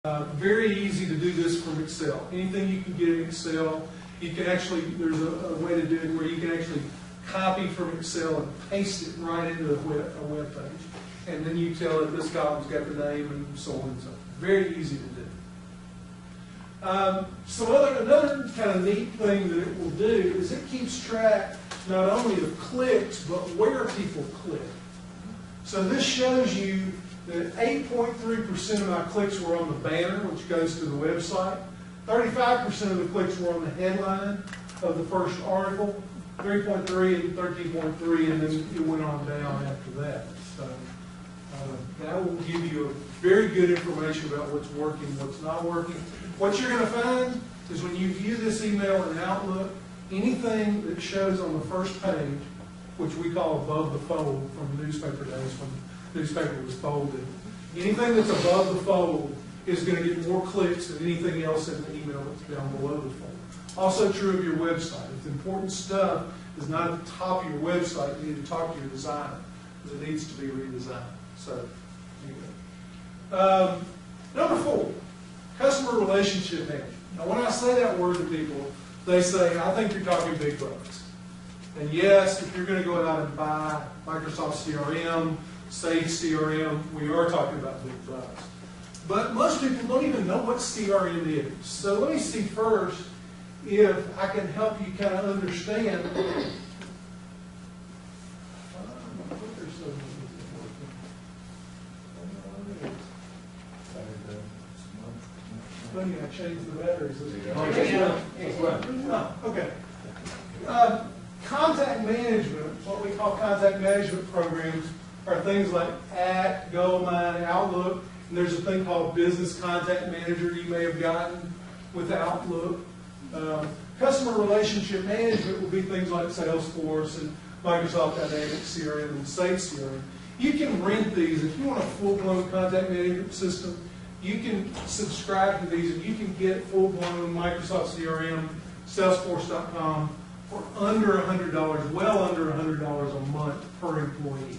Very easy to do this from Excel. Anything you can get in Excel, you can actually, there's a way to do it where you can actually copy from Excel and paste it right into a web page. And then you tell it this column's got the name and so on and so on. Very easy to do. Another kind of neat thing that it will do is it keeps track not only of clicks, but where people click. So this shows you that 8.3% of my clicks were on the banner, which goes to the website. 35% of the clicks were on the headline of the first article. 3.3 and 13.3, and then it went on down after that. So that will give you very good information about what's working, what's not working. What you're going to find is when you view this email in Outlook, anything that shows on the first page, which we call above the fold from newspaper days when the newspaper was folded, anything that's above the fold is going to get more clicks than anything else in the email that's down below the fold. Also true of your website. If the important stuff is not at the top of your website, you need to talk to your designer because it needs to be redesigned. So, there you go. Number 4, customer relationship management. Now, when I say that word to people, they say, I think you're talking big bucks. And yes, if you're going to go out and buy Microsoft CRM, Sage CRM, we are talking about big bucks. But most people don't even know what CRM is. So let me see first if I can help you kind of understand. Funny, I changed the batteries. Okay. Contact management, what we call contact management programs, are things like Act, GoMine, Outlook, and there's a thing called Business Contact Manager you may have gotten with Outlook. Customer relationship management will be things like Salesforce and Microsoft Dynamics CRM and Sage CRM. You can rent these. If you want a full-blown contact management system, you can subscribe to these and you can get full-blown Microsoft CRM, Salesforce.com for under $100, well under $100 a month per employee.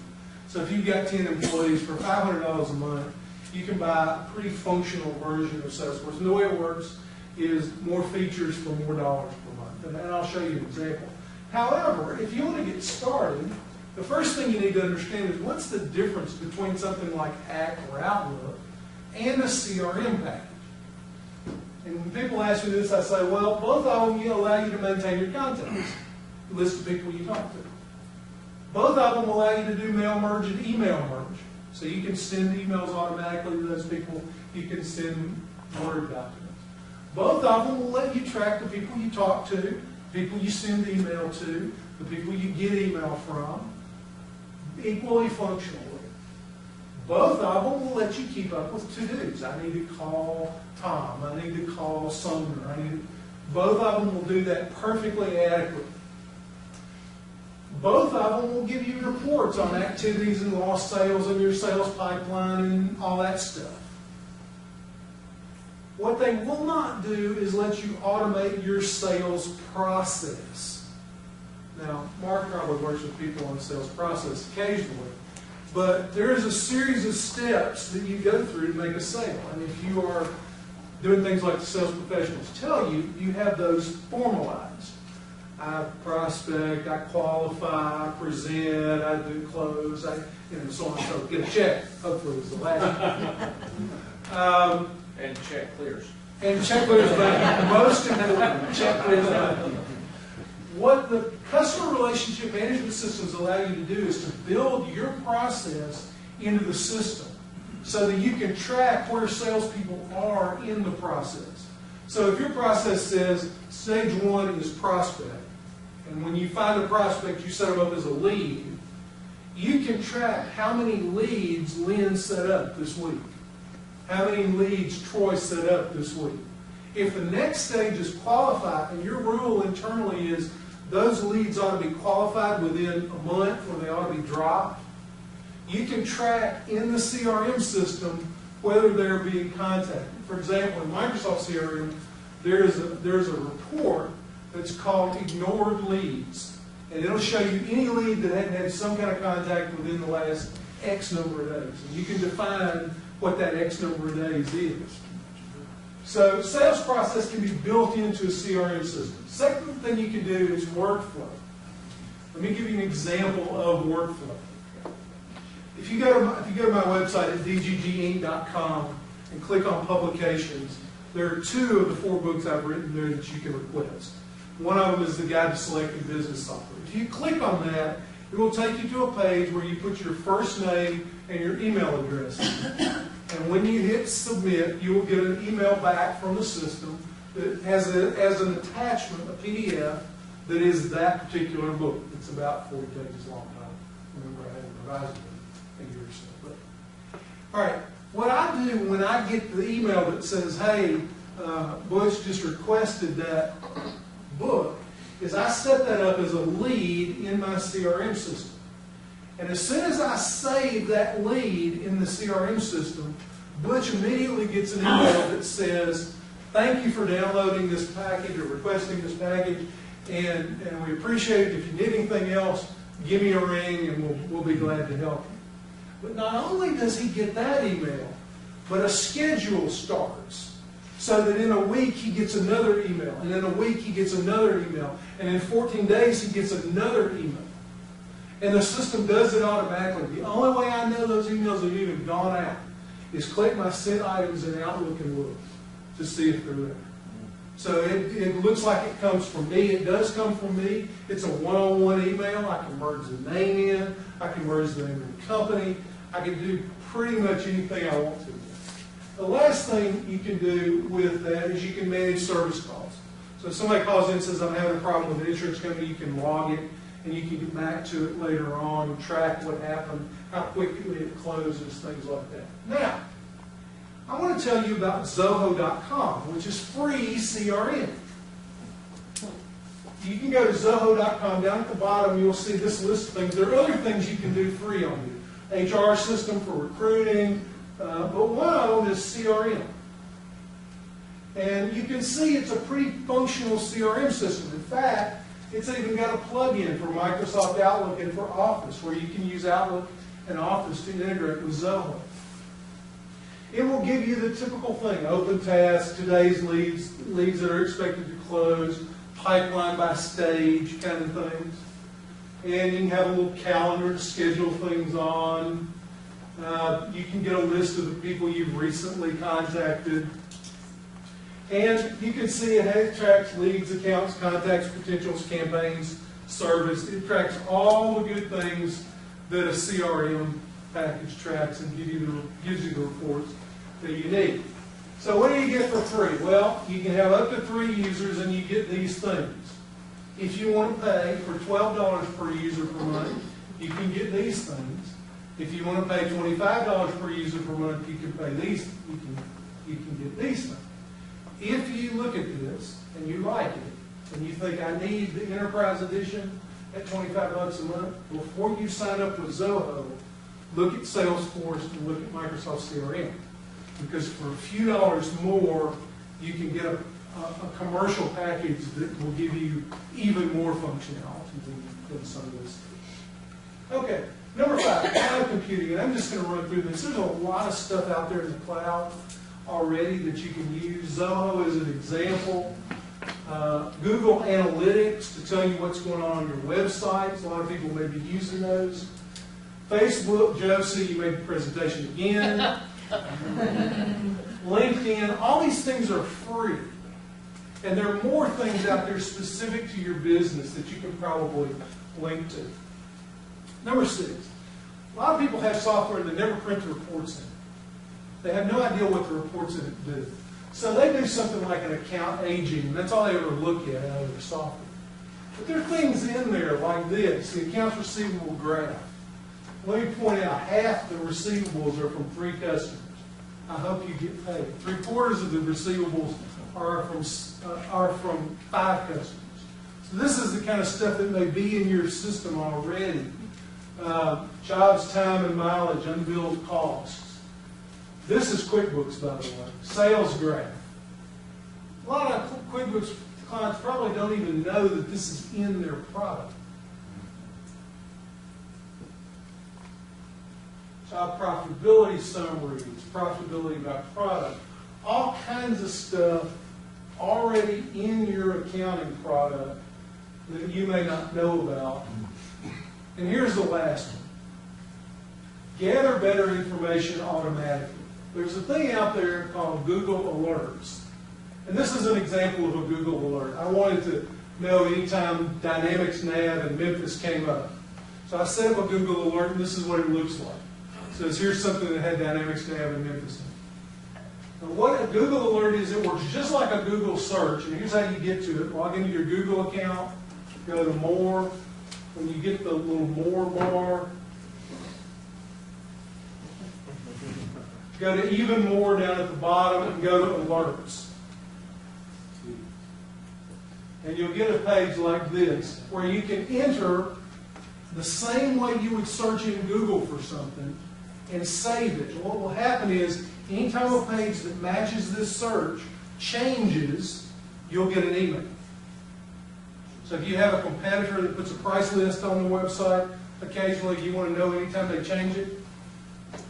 So if you've got 10 employees for $500 a month, you can buy a pretty functional version of Salesforce. And the way it works is more features for more dollars per month. And I'll show you an example. However, if you want to get started, the first thing you need to understand is what's the difference between something like Act or Outlook and a CRM package. And when people ask me this, I say, well, both of them allow you to maintain your contacts, list of people you talk to. Both of them allow you to do mail merge and email merge. So you can send emails automatically to those people. You can send Word documents. Both of them will let you track the people you talk to, people you send email to, the people you get email from, equally functionally. Both of them will let you keep up with to-dos. I need to call Tom. I need to call Sumner. Both of them will do that perfectly adequately. Both of them will give you reports on activities and lost sales and your sales pipeline and all that stuff. What they will not do is let you automate your sales process. Now, Mark probably works with people on the sales process occasionally, but there is a series of steps that you go through to make a sale. And if you are doing things like the sales professionals tell you, you have those formalized. I prospect, I qualify, I present, I do close, so on and so forth. Get a check, hopefully it's the last one. And check clears. And check clears back. Most important, check clears back. What the customer relationship management systems allow you to do is to build your process into the system so that you can track where salespeople are in the process. So if your process says stage 1 is prospect, and when you find a prospect, you set them up as a lead, you can track how many leads Lynn set up this week, how many leads Troy set up this week. If the next stage is qualified, and your rule internally is those leads ought to be qualified within a month or they ought to be dropped, you can track in the CRM system whether they're being contacted. For example, in Microsoft CRM, there's a report that's called ignored leads. And it'll show you any lead that hadn't had some kind of contact within the last X number of days. And you can define what that X number of days is. So sales process can be built into a CRM system. Second thing you can do is workflow. Let me give you an example of workflow. If you go to my website at dgginc.com and click on publications, there are 2 of the 4 books I've written there that you can request. One of them is the Guide to Selecting Business Software. If you click on that, it will take you to a page where you put your first name and your email address in. And when you hit submit, you will get an email back from the system that has as an attachment a PDF that is that particular book. It's about 40 pages long. I remember I hadn't revised it a year or so. But, all right, what I do when I get the email that says, hey, Bush just requested that book, is I set that up as a lead in my CRM system. And as soon as I save that lead in the CRM system, Butch immediately gets an email that says, thank you for downloading this package or requesting this package, and we appreciate it. If you need anything else, give me a ring and we'll be glad to help you. But not only does he get that email, but a schedule starts. So that in a week he gets another email, and in a week he gets another email, and in 14 days he gets another email. And the system does it automatically. The only way I know those emails have even gone out is click my sent items in Outlook and look to see if they're there. So it looks like it comes from me. It does come from me. It's a one-on-one email. I can merge the name in. I can merge the name of the company. I can do pretty much anything I want to. The last thing you can do with that is you can manage service calls. So if somebody calls in and says, I'm having a problem with an insurance company, you can log it, and you can get back to it later on and track what happened, how quickly it closes, things like that. Now, I want to tell you about Zoho.com, which is free CRM. You can go to Zoho.com. Down at the bottom, you'll see this list of things. There are other things you can do free on here. HR system for recruiting, but one of them is CRM. And you can see it's a pretty functional CRM system. In fact, it's even got a plug-in for Microsoft Outlook and for Office, where you can use Outlook and Office to integrate with Zoho. It will give you the typical thing: open tasks, today's leads that are expected to close, pipeline by stage kind of things. And you can have a little calendar to schedule things on. You can get a list of the people you've recently contacted. And you can see it tracks leads, accounts, contacts, potentials, campaigns, service. It tracks all the good things that a CRM package tracks and gives you the reports that you need. So what do you get for free? Well, you can have up to 3 users and you get these things. If you want to pay for $12 per user per month, you can get these things. If you want to pay $25 per user per month, you can pay these. You can get these things. If you look at this and you like it and you think I need the Enterprise Edition at $25 a month, before you sign up with Zoho, look at Salesforce and look at Microsoft CRM. Because for a few dollars more, you can get a commercial package that will give you even more functionality than some of this. Okay, number 5, cloud computing. And I'm just going to run through this. There's a lot of stuff out there in the cloud already that you can use. Zoho is an example. Google Analytics to tell you what's going on your websites. A lot of people may be using those. Facebook, Josie, you made the presentation again. LinkedIn, all these things are free. And there are more things out there specific to your business that you can probably link to. Number 6, a lot of people have software that never print the reports in. They have no idea what the reports in it do. So they do something like an account aging, and that's all they ever look at out of their software. But there are things in there like this, the accounts receivable graph. Let me point out, half the receivables are from 3 customers. I hope you get paid. 3/4 of the receivables are from 5 customers. So this is the kind of stuff that may be in your system already. Jobs, time, and mileage, unbilled costs. This is QuickBooks, by the way. Sales graph. A lot of QuickBooks clients probably don't even know that this is in their product. Job profitability summaries, profitability by product. all kinds of stuff already in your accounting product that you may not know about. And here's the last one. Gather better information automatically. There's a thing out there called Google Alerts. And this is an example of a Google Alert. I wanted to know anytime Dynamics Nav in Memphis came up. So I set up a Google Alert, and this is what it looks like. It says, here's something that had Dynamics Nav in Memphis in it. Now what a Google Alert is, it works just like a Google search. And here's how you get to it. Log into your Google account, go to More. When you get the little More bar, go to Even More down at the bottom and go to Alerts. And you'll get a page like this where you can enter the same way you would search in Google for something and save it. And what will happen is anytime a page that matches this search changes, you'll get an email. So if you have a competitor that puts a price list on the website, occasionally you want to know anytime they change it,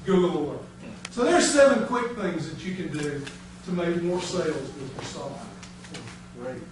Google Alert. So there's 7 quick things that you can do to make more sales with your software. Great.